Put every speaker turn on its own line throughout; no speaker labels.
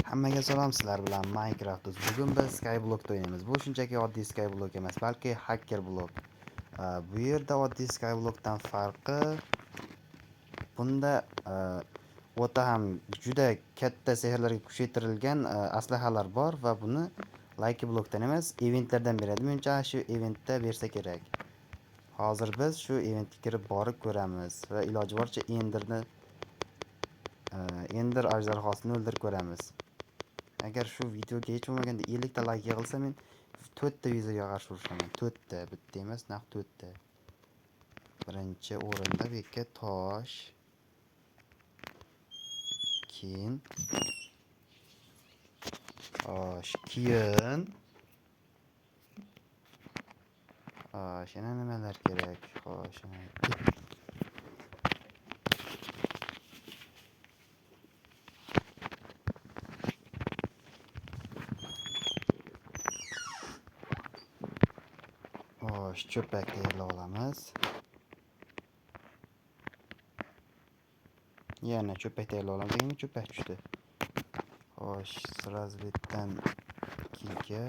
Hammaga salom, sizlar bilan Minecraft. Bugun biz Skyblock o'ynaymiz. Bu shunchaki oddiy Skyblock emas, balki hacker block. Bu yerda oddiy Skyblockdan farqi bunda o'ta ham juda katta sehrlarga kuchaytirilgan aslahalar bor va buni Lucky Blockdan emas, eventlardan beradi. Menimcha shu eventda bersa kerak. Hozir biz shu eventga kirib borib ko'ramiz va iloji boricha Ender ajdarhosini o'ldirib ko'ramiz. Agar shu videoga hech bo'lmaganda 50 ta like yig'ilsa, men 4 ta vizaga qarshi urushaman. 4 ta, bitta emas, naq 4 ta. Birinchi o'rinda bekka tosh. Keyin tosh, keyin yana nimalar kerak? Xo'sh, cho'pak tayyorlab olamiz. Yana cho'pak tayyorlab olamiz. Endi cho'pak tushdi. Xo'sh, sразу bitdan 2 ga.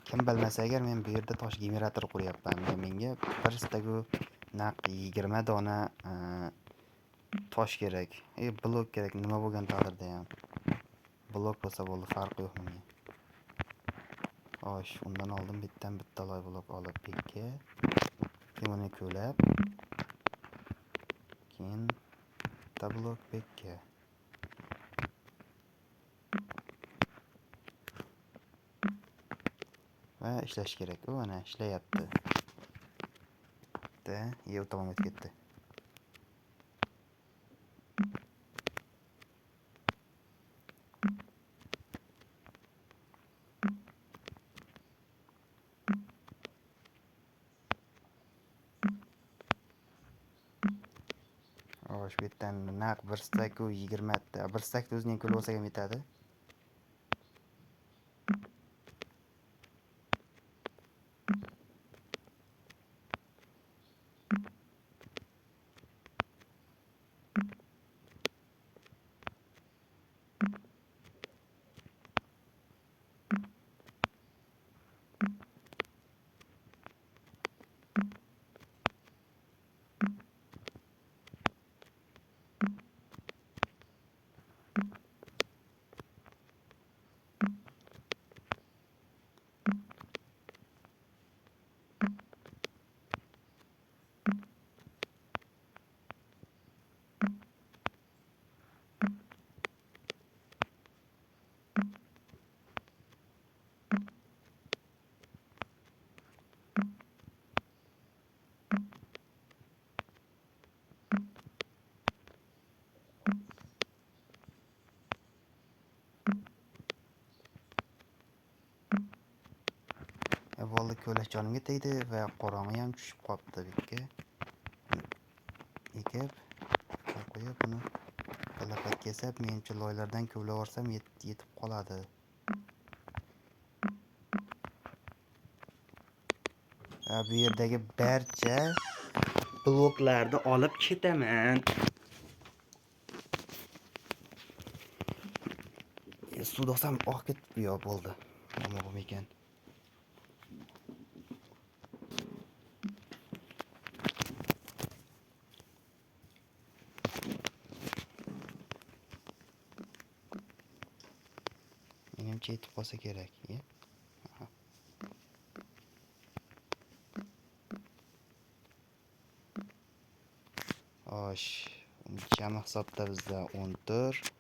Kim bilmasa agar, men bu yerda tosh generator quryapman. Menga bir stagu naq 20 dona tosh kerak. Blok kerak. Nima bo'lgan taqdirda ham. Blok bo'lsa bo'ldi, farqi yo'q menga. Xo'sh, undan oldin bitta loy blok olib bekka. Keyin uni ko'lab. Keyin bitta blok bekka. Va ishlash kerak. U ana ishlayapti. Yo'q, tamom etib ketdi. Xo'sh, bu yerdan naq 1 stak 20 ta. 1 stak o'zining ko'li bo'lsa ham yetadi. Avvalda ko'lash jonimga tegdi va qorong'i ham tushib qopti bekka. Ekib, qo'yib buni palapat kesib, menimcha loylardan ko'lab olsam yetib qoladi. Bu yerdagi barcha bloklarni olib ketaman. Suvda olsam oq ketib bo'ldi. Nima bo'lmaykan. Menimcha yetib qolsa kerak. Xo'sh, jami hisobda bizda 14,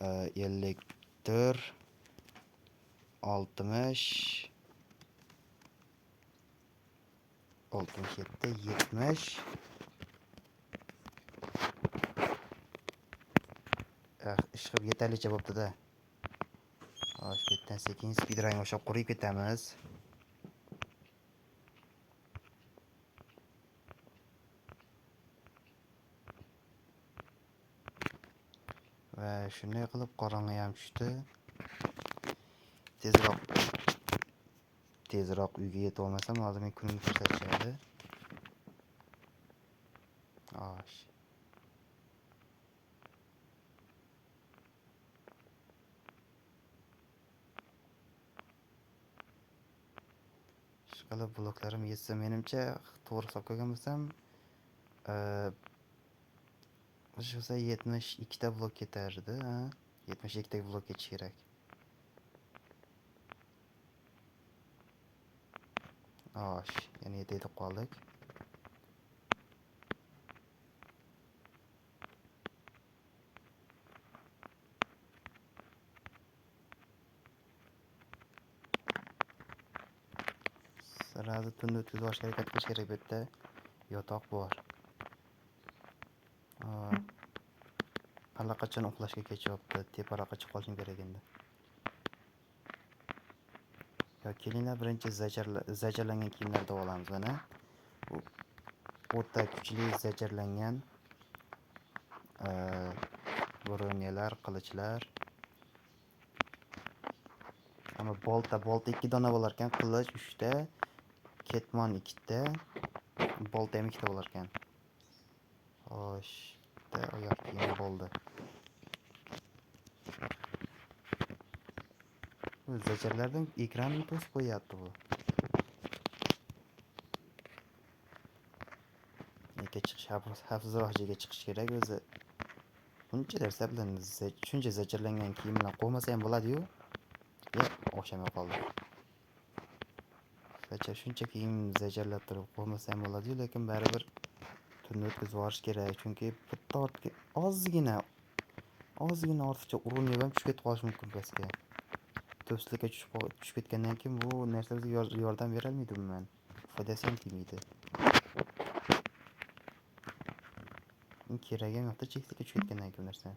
54, 60, 67, 70. Ishqib yetarlicha bo'pti-da. Xo'sh, bu yerdan sekin speedrun o'xshab qurib ketamiz. Va shunday qilib qorong'i ham tushdi. Tezroq uyga yetib olmasam, hozir men kunimni ko'rsatishadi. Osh. Ishqilib bloklarim yetsa, menimcha to'g'ri hisob qilgan bo'lsam, o'sha bo'lsa 72 ta blok ketardi, ha? 72 ta blok ketishi kerak. Osh, yana 7 yetib qoldik. Sirasi tunni o'tkazib harakat qilish kerak. Bu yerda yotoq bor. Allaqachon uxlashga kechyapti. Teparaqa chiqib qolishim kerak endi. Yo, kelinglar birinchi zajarlangan kiyimlarni olamiz mana. Bu o'ta kuchli zajarlangan bronyalar, qilichlar. Ama bolta 2 dona bo'lar ekan, qilich 3 ta, ketmon 2 ta, bolta ham 2 ta bo'lar ekan. Xo'sh, bitta oyoq kiyim bo'ldi. Bu zajarlardan ekranni to'sib qo'yapti bu. Nega chiqish xavfsizroq joyga chiqish kerak o'zi. Buncha narsa bilan shuncha zajarlangan kiyim bilan qo'ymasa ham bo'ladi-yu. O'xshamay qoldi. Shuncha kiyim zajarlab turib qo'ymasa ham bo'ladi-yu, lekin baribir tunni o'tkazib yuborish kerak, chunki bitta ozgina ortiqcha urinib ham tushib ketib qolishi mumkin pastga. To'slikka tushib ketgandan keyin bu narsa bizga yordam berolmaydi umuman. Foydasi ham tegmaydi. Kerak ham yo'qda chekslikka tushib ketgandan keyin narsa.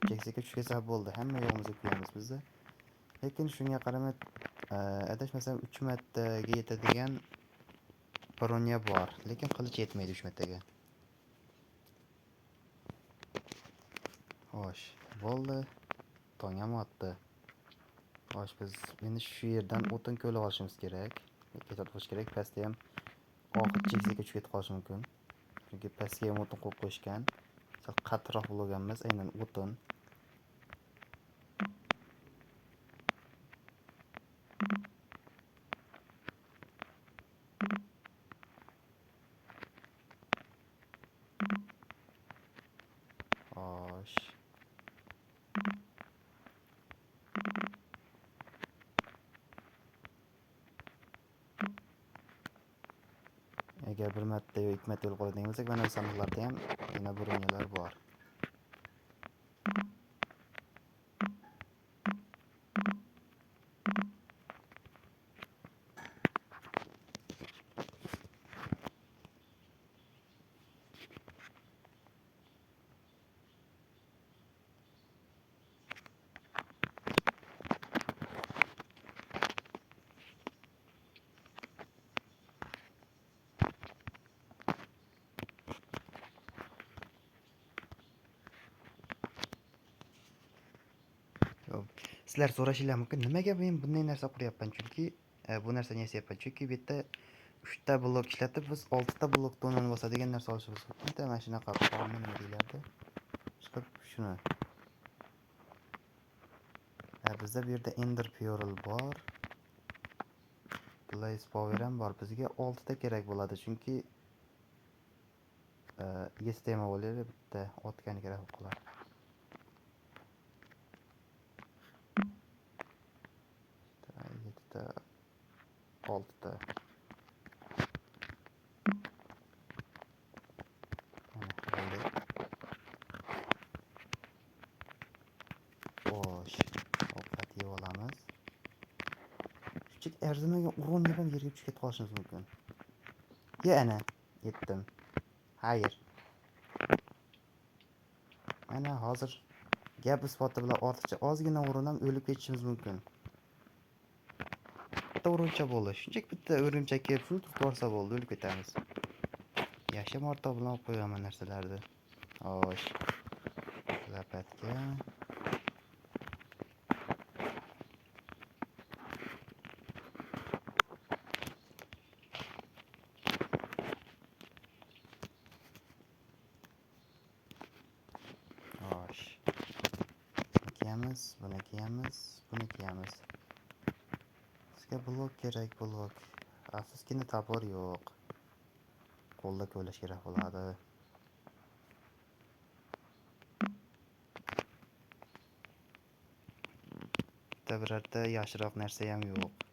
Chekslikka tushgasa bo'ldi. Hamma yo'g'imizga kuyamiz bizda. Lekin shunga qaramay, adashmasam 3 martaga yetadigan bronya bor, lekin qilich yetmaydi 3 martaga. Xo'sh, bo'ldi. Tong ham otdi. Xo'sh, biz endi shu yerdan o'tin ko'li olishimiz kerak. Ketib olish kerak. Pastda ham oxir cheksiga tushib ketib qolishi mumkin. Chunki pastga ham o'tin qo'yib qo'yishgan. Sal qattiqroq bo'lgan emas, aynan o'tin. Xo'sh. Agar bir marta yo 2 marta yo'l qoladigan bo'lsak, mana bu sandiqlarda ham yana bronyalar bor. Sizlar so'rashinglar mumkin, nimaga men bunday narsa quryapman? Chunki bu narsani yasayapman. Chunki bu yerda 3 ta blok ishlatib, biz 6 ta blok donani bosadigan narsa olishimiz mumkin. Bitta mana shunaqa qonun nima deyiladi? Shuni. Bizda bu yerda Ender Pearl bor. Blaze Power ham bor. Bizga 6 ta kerak bo'ladi, chunki 7 ta ham bo'ladi, bitta otgani kerak bo'lib qoladi. 7 ta 6 ta. Xo'sh, ovqat yeb olamiz. Shunchaki arzimagan urinib ham yerga tushib ketib qolishimiz mumkin. Ana, yetdim. Hayır. Mana hozir gap isboti bilan ortiqcha ozgina urinib o'lib ketishimiz mumkin. Bitta urincha bo'ldi. Shunchaki bitta o'rimchakka pul turtsa bo'ldi, o'lib ketamiz. Yasham ortiq bilan olib qo'yaman narsalarni. Xo'sh. Lapatga. Xo'sh. Kiyamiz, buni kiyamiz, buni kiyamiz. Bizga blok kerak, blok. Afsuski, topor yo'q. Qo'lda ko'lash kerak bo'ladi. Birorta yaxshiroq narsa ham yo'q.